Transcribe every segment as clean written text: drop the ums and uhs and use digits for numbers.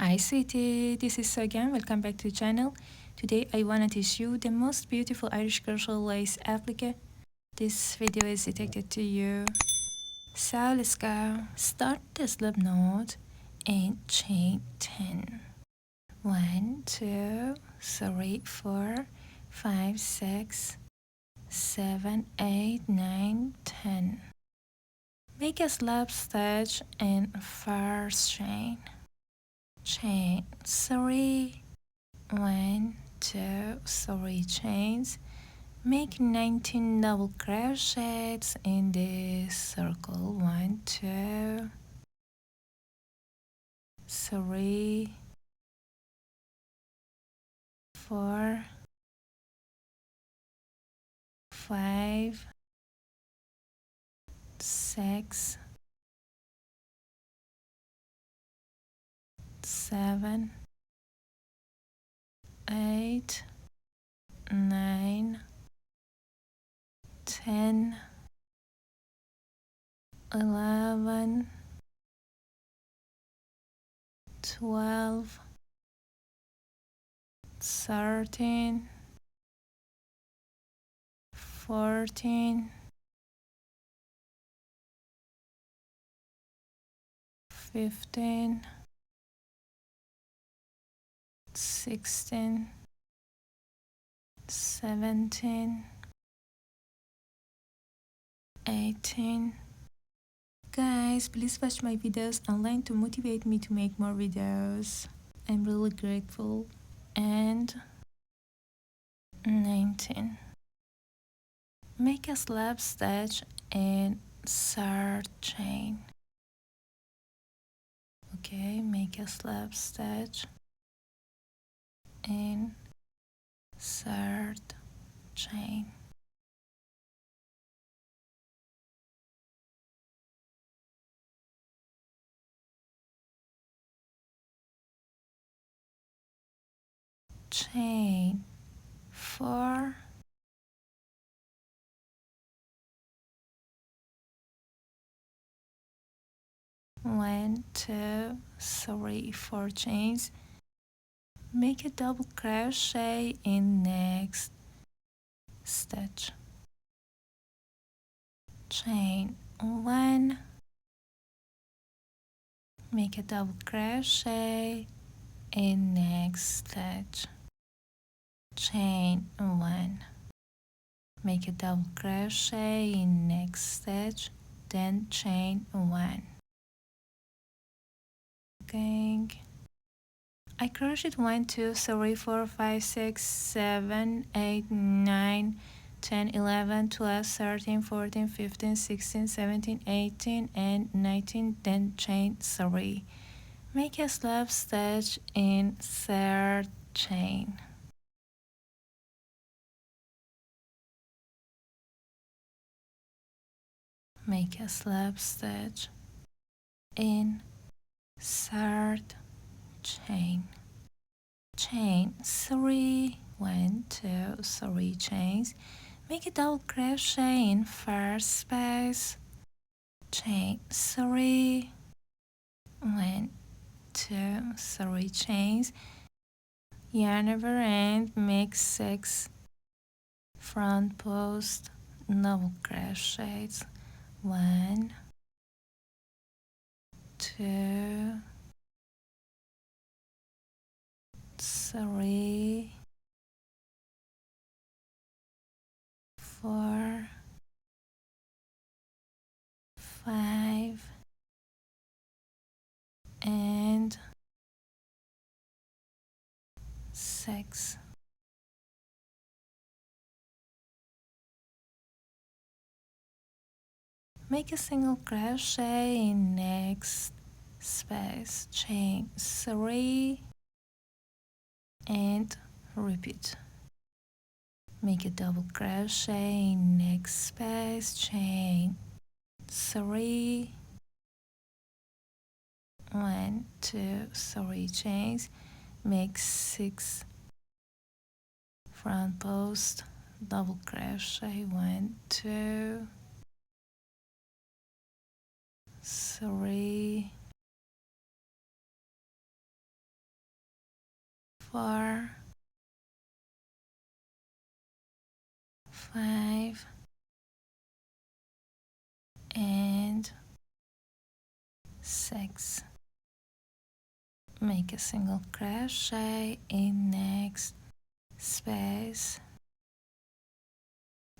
Hi sweetie, this is again. Welcome back to the channel. Today I wanna teach you the most beautiful Irish crochet lace applique. This video is dedicated to you. So let's go. Start the slip knot and chain 10. 1, 2, 3, 4, 5, 6, 7, 8, 9, 10. Make a slip stitch in first chain. Chain 3, 1, 2, 3 chains. Make 19 double crochets in this circle. 1, 2, 3, 4, 5, 6, 7, 8, 9, 10, 11, 12, 13, 14, 15, 16, 17, 18. Guys, please watch my videos online to motivate me to make more videos. I'm really grateful. And 19. Make a slip stitch in third chain. Okay, make a slip stitch in third chain. Chain 4, 1, 2, 3, 4 chains. Make a double crochet in next stitch. Chain 1, make a double crochet in next stitch. Chain 1, make a double crochet in next stitch, then chain 1. Okay, I crocheted 1, 2, 3, 4, 5, 6, 7, 8, 9, 10, 11, 12, 13, 14, 15, 16, 17, 18, and 19, then chain 3. Make a slip stitch in third chain. Make a slip stitch in third chain. Chain 3, 1, 2, 3 chains. Make a double crochet in first space. Chain 3, 1, 2, 3 chains. Yarn over end, make 6 front post double crochets. 1, 2, 3, 4, 5, and 6. Make a single crochet in next space. Chain 3 and repeat. Make a double crochet in next space. Chain 3, 1, 2, 3 chains. Make 6 front post double crochet. 1, 2, 3, 4, 5, and 6. Make a single crochet in next space,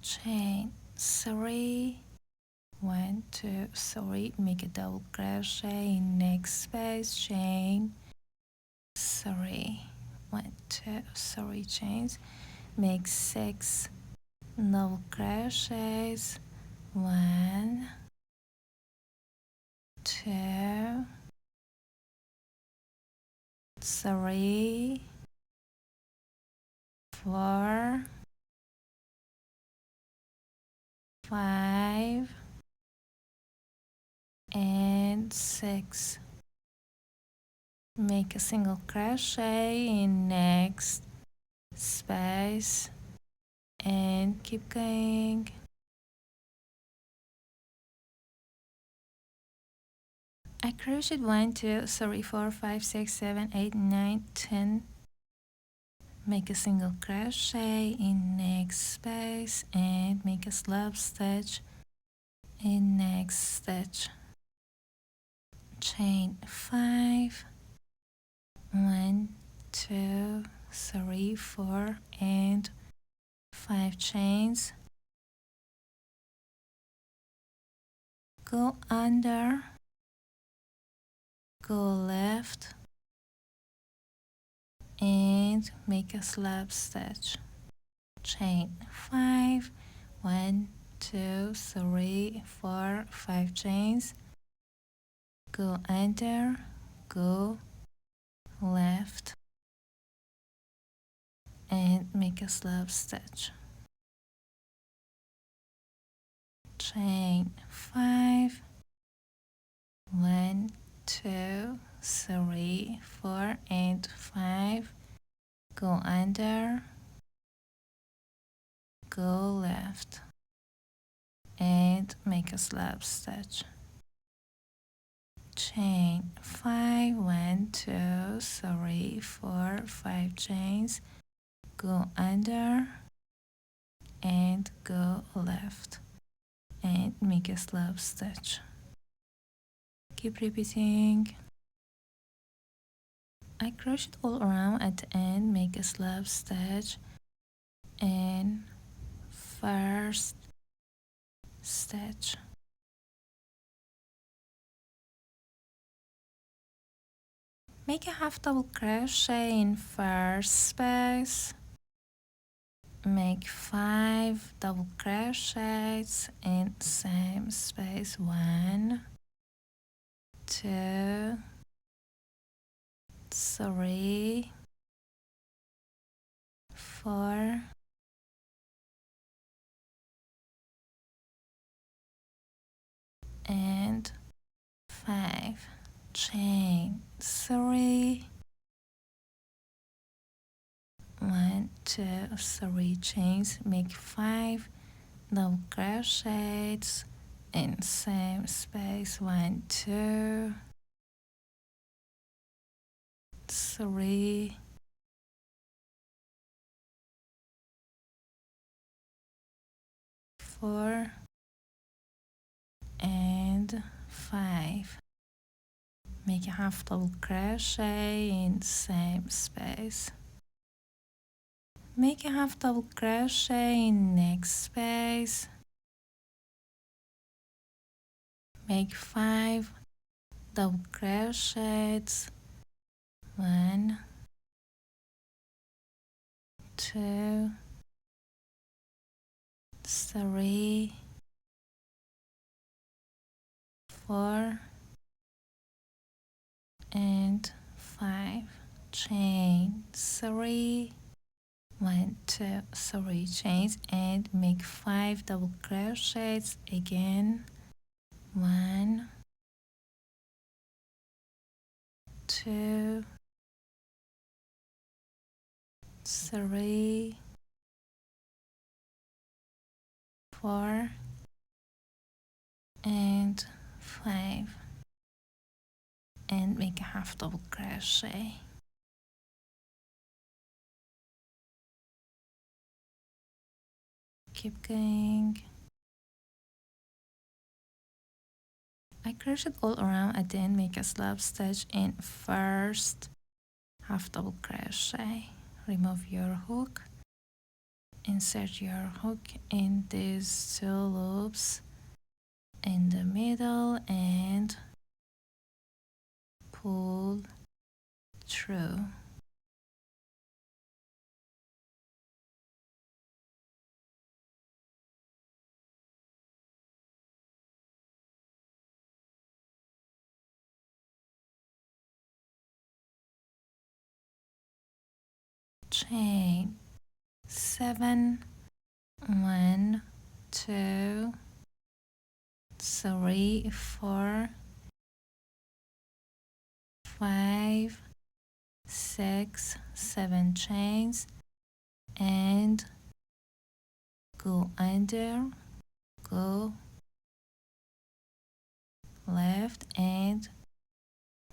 chain 3, 1, 2, 3, make a double crochet in next space, chain 3, 1, 2, 3 chains, make 6 double crochets, 1, 2, 3, 4, 5, and 6. Make a single crochet in next space and keep going. I crocheted 1, 2, 3, 4, 5, 6, 7, 8, 9, 10. Make a single crochet in next space and make a slip stitch in next stitch. Chain 5, 1, 2, 3, 4, and 5 chains. Go under, go left, and make a slip stitch. Chain 5, 1, 2, 3, 4, 5 chains. Go under, go left, and make a slip stitch. Chain 5, 1, 2, 3, 4, and 5. Go under, go left, and make a slip stitch. Chain 5, 1, 2, 3, 4, 5 chains. Go under and go left and make a slip stitch. Keep repeating. I crocheted all around. At the end, make a slip stitch in first stitch. Make a half double crochet in first space. Make 5 double crochets in same space. 1, 2, 3, 4, and 5. Chain 3, 1, 2, 3 chains. Make 5 double crochets in same space. 1, 2, 3, 4, and 5. Make a half double crochet in same space. Make a half double crochet in next space. Make 5 double crochets. 1, 2, 3, 4, and 5. Chain 3, 1, 2, 3 chains and make 5 double crochets again. 1, 2, 3, 4, and 5, and make a half double crochet. Keep going. I crocheted all around and then make a slip stitch in first half double crochet. Remove your hook, insert your hook in these two loops in the middle and pull through. Chain 7, 1, 2, 3, 4, 5, 6, 7 chains and go under, go left and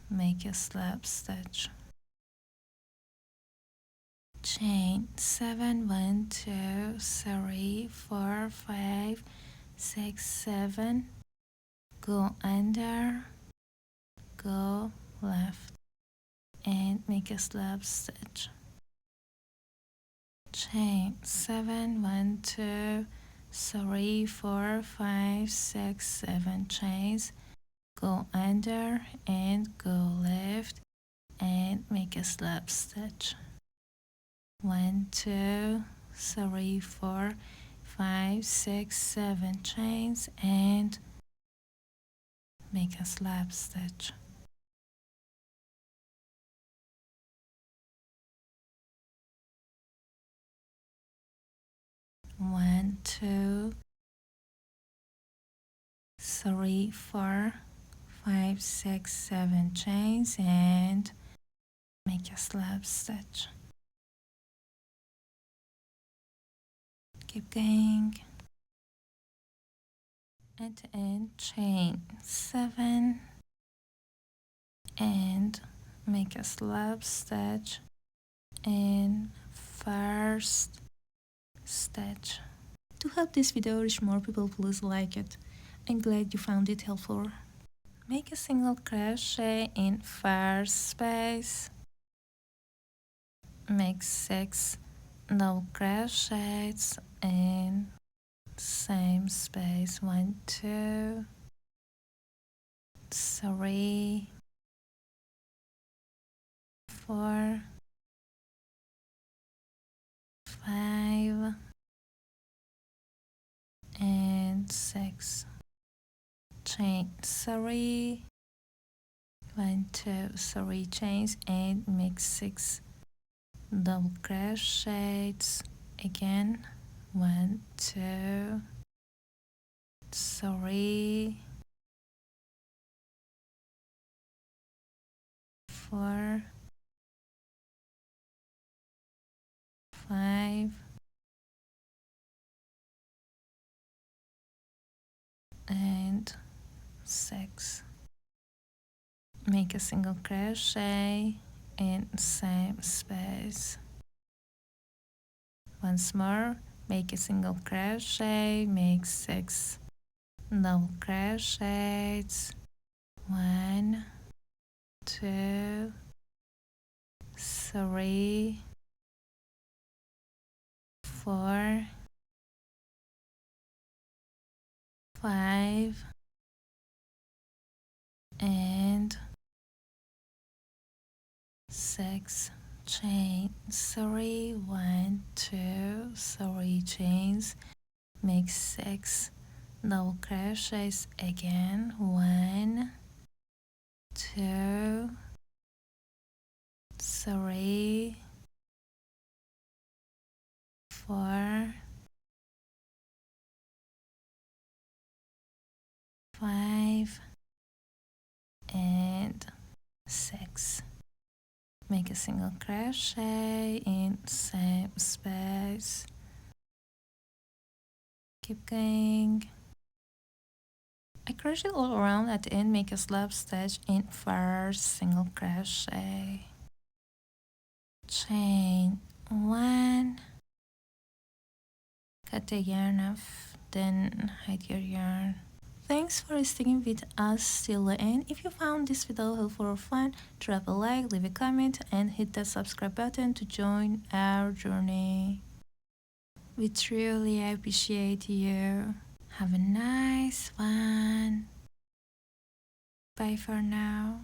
make a slip stitch. Chain 7, 1, 2, 3, 4, 5, 6, 7, go under, go left and make a slip stitch. Chain 7, 1, 2, 3, 4, 5, 6, 7 chains, go under and go left and make a slip stitch. 1, 2, 3, 4, 5, 6, 7 chains and make a slip stitch. One, 2, 3, 4, 5, 6, 7 chains and make a slip stitch. Keep going. At the end, chain 7 and make a slip stitch in first stitch. To help this video reach more people, please like it. I'm glad you found it helpful. Make a single crochet in first space. Make 6 double crochets in same space. 1, 2, 3, 4, 5 and 6. Chain 3, 1, 2, 3 chains and make 6 double crochets again. 1, 2, 3, 4, 5 and 6. Make a single crochet in same space. Once more, make a single crochet, make 6 double crochets. 1, 2, 3, 4, 5 and 6. Chain 3, 1, 2, 3 chains, make 6 double crochets again. 1, 2, 3, 4, 5 and 6. Make a single crochet in same space. Keep going. I crochet all around. At the end, make a slip stitch in first single crochet. Chain 1, cut the yarn off, then hide your yarn. Thanks for sticking with us till the end. If you found this video helpful or fun, drop a like, leave a comment, and hit the subscribe button to join our journey. We truly appreciate you. Have a nice one. Bye for now.